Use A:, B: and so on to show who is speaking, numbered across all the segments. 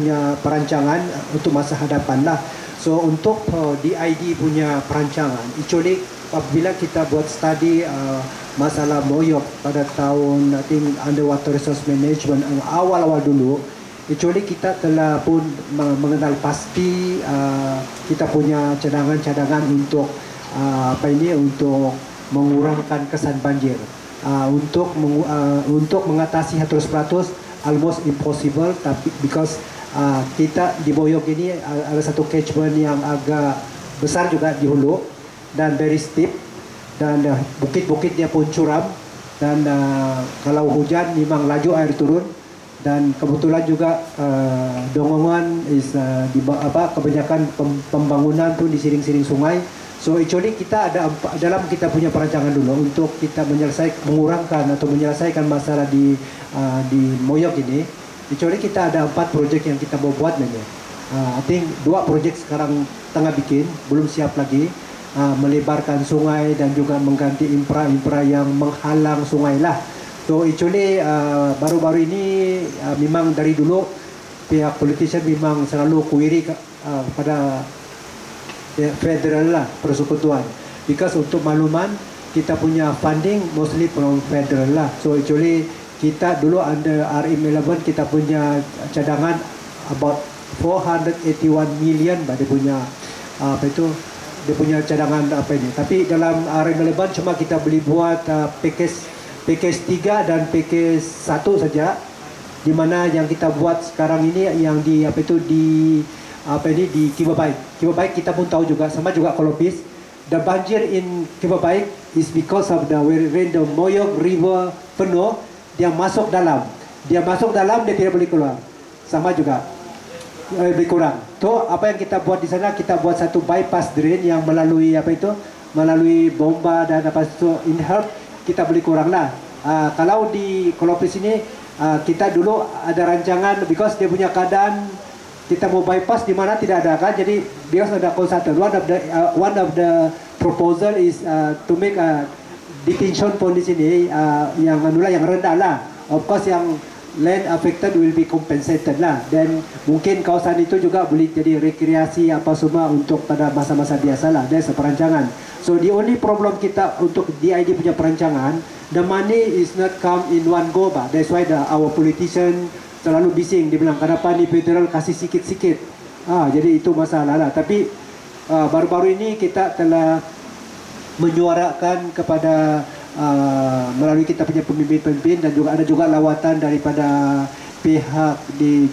A: punya perancangan untuk masa hadapan lah. So untuk DID punya perancangan, actually apabila kita buat study masalah Moyok pada tahun I think underwater resource management awal-awal dulu, actually kita telah pun mengenal pasti kita punya cadangan-cadangan untuk untuk mengurangkan kesan banjir. Untuk mengatasi 100% almost impossible, tapi because kita di Moyok ini ada satu catchment yang agak besar juga di hulu dan very steep, dan bukit-bukit dia pun curam, dan kalau hujan memang laju air turun, dan kebetulan juga Dongongan is kebanyakan pembangunan pun di siring-siring sungai. So actually kita ada dalam kita punya perancangan dulu untuk kita mengurangkan atau menyelesaikan masalah di Moyok ini. Actually kita ada 4 projek yang kita mau buat nih. I think 2 projek sekarang tengah bikin, belum siap lagi. Melebarkan sungai dan juga mengganti infra yang menghalang sungai lah. So actually baru-baru ini memang dari dulu pihak politician memang selalu query pada federal lah, persekutuan. Because untuk makluman kita punya funding mostly from federal lah. So actually kita dulu under RM11 kita punya cadangan about 481 million dia punya dia punya cadangan ini. Tapi dalam RM11 cuma kita boleh buat package 3 dan package 1 saja. Di mana yang kita buat sekarang ini yang di di Kibabaik. Kibabaik kita pun tahu juga, sama juga Kolopis. The banjir in Kibabaik is because of the when the Moyok River penuh, dia masuk dalam. Dia tidak boleh keluar. Sama juga lebih kurang. So apa yang kita buat di sana, kita buat satu bypass drain yang melalui melalui bomba dan itu in help kita boleh kurang lah. Kalau di Kolopis ini kita dulu ada rancangan because dia punya keadaan kita mau bypass di mana tidak ada kan, jadi because ada consultant. One of the proposal is to make a detention pond di sini yang rendah lah. Of course yang land affected will be compensated lah, dan mungkin kawasan itu juga boleh jadi rekreasi apa semua untuk pada masa-masa biasa lah. That's perancangan. So the only problem kita untuk DID punya perancangan, the money is not come in one go, bah. That's why our politician selalu bising, dia bilang kenapa ni federal kasih sikit-sikit. Jadi itu masalah lah. Tapi baru-baru ini kita telah menyuarakan kepada melalui kita punya pemimpin-pemimpin, dan juga ada juga lawatan daripada pihak di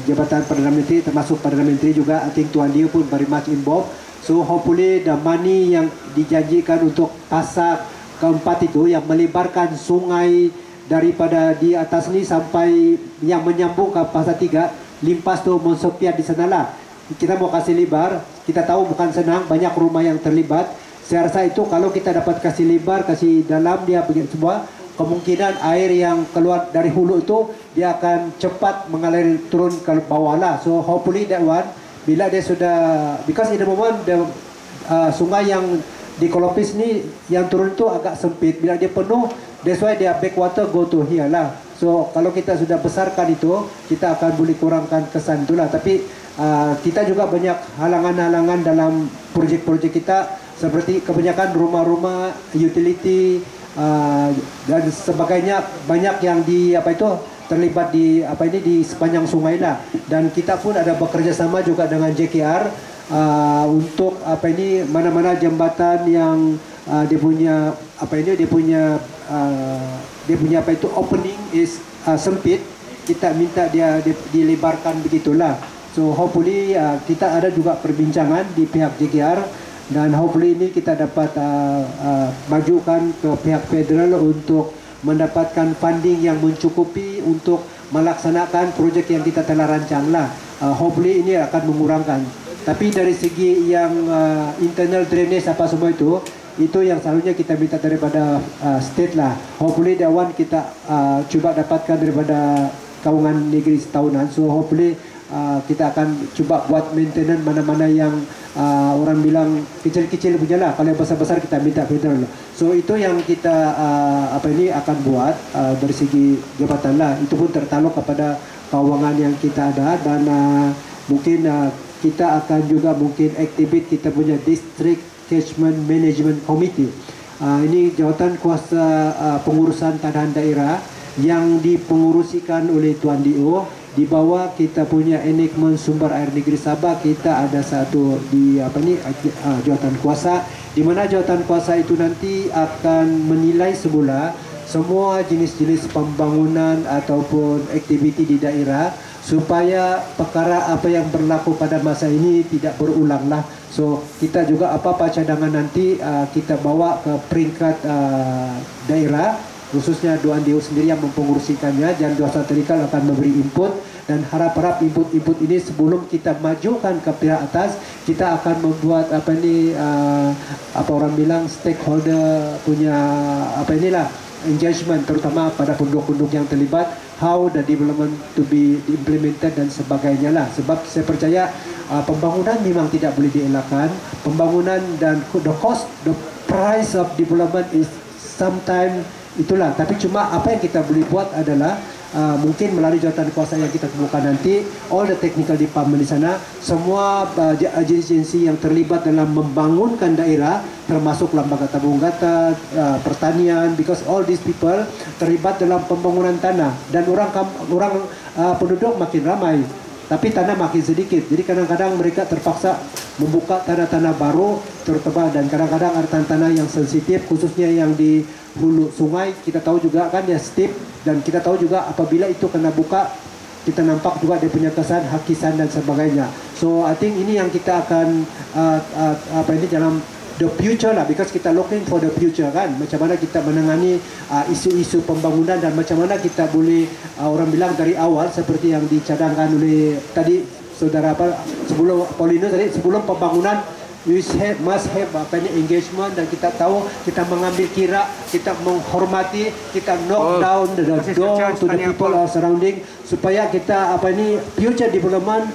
A: Jabatan Perdana Menteri, termasuk Perdana Menteri juga. I think Tuan Dio pun very much involved. So hopefully the money yang dijanjikan untuk pasak keempat itu yang melebarkan sungai daripada di atas ni sampai yang menyambung ke Pasar 3, limpas tu Monsopiat di sanalah. Kita mau kasih lebar, kita tahu bukan senang, banyak rumah yang terlibat. Saya rasa itu kalau kita dapat kasih lebar, kasih dalam dia begitu semua, kemungkinan air yang keluar dari hulu itu dia akan cepat mengalir turun ke bawah lah. So hopefully that one, bila dia sudah, because in the moment the sungai yang di Kolopis ni yang turun itu agak sempit, bila dia penuh, that's why dia backwater go to here lah. So kalau kita sudah besarkan itu, kita akan boleh kurangkan kesan itulah. Tapi kita juga banyak halangan-halangan dalam projek-projek kita, seperti kebanyakan rumah-rumah, utility dan sebagainya, banyak yang terlibat di di sepanjang sungai lah. Dan kita pun ada bekerja sama juga dengan JKR untuk mana-mana jembatan yang dia punya opening is sempit, kita minta dia dilebarkan begitulah. So hopefully kita ada juga perbincangan di pihak JKR, dan hopefully ini kita dapat majukan ke pihak federal untuk mendapatkan funding yang mencukupi untuk melaksanakan projek yang kita telah rancang lah. Hopefully ini akan mengurangkan. Tapi dari segi yang internal drainage apa semua itu yang selalunya kita minta daripada state lah. Hopefully that one kita cuba dapatkan daripada Keuangan Negeri setahunan. So hopefully kita akan cuba buat maintenance mana-mana yang orang bilang kecil-kecil punya lah. Kalau yang besar-besar kita minta federal. So itu yang kita akan buat dari segi jabatan lah. Itu pun tertaluk kepada keuangan yang kita ada, dan mungkin kita akan juga mungkin aktifit kita punya District Catchment Management Committee. Ini jawatan kuasa pengurusan tanahan daerah yang dipengurusikan oleh Tuan DO. Di bawah kita punya enactment sumber air negeri Sabah, kita ada satu di jawatan kuasa, di mana jawatan kuasa itu nanti akan menilai semula semua jenis-jenis pembangunan ataupun aktiviti di daerah supaya perkara apa yang berlaku pada masa ini tidak berulang lah. So kita juga apa-apa cadangan nanti kita bawa ke peringkat daerah, khususnya Tuan DO sendiri yang mempengurusikannya, dan Tuan Tadikal akan memberi input, dan harap-harap input-input ini sebelum kita majukan ke pihak atas, kita akan membuat apa orang bilang stakeholder punya engagement, terutama pada penduduk-penduduk yang terlibat, how the development to be implemented dan sebagainya lah. Sebab saya percaya pembangunan memang tidak boleh dielakkan. Pembangunan dan the price of development is sometimes itulah, tapi cuma apa yang kita boleh buat adalah mungkin melalui jawatan kuasa yang kita temukan nanti, all the technical department di sana, semua agensi yang terlibat dalam membangunkan daerah, termasuk lembaga tabung gata, pertanian, because all these people terlibat dalam pembangunan tanah, dan orang penduduk makin ramai tapi tanah makin sedikit. Jadi kadang-kadang mereka terpaksa membuka tanah-tanah baru, terutama, dan kadang-kadang ada tanah-tanah yang sensitif, khususnya yang di hulu sungai. Kita tahu juga kan ya steep, dan kita tahu juga apabila itu kena buka, kita nampak juga dia punya kesan hakisan dan sebagainya. So I think ini yang kita akan dalam the future lah, because kita looking for the future kan, macam mana kita menangani isu-isu pembangunan, dan macam mana kita boleh orang bilang dari awal seperti yang dicadangkan oleh tadi saudara sebelum Paulino tadi, sebelum pembangunan we must have engagement, dan kita tahu kita mengambil kira, kita menghormati, kita knock down the door to the people surrounding, supaya kita future development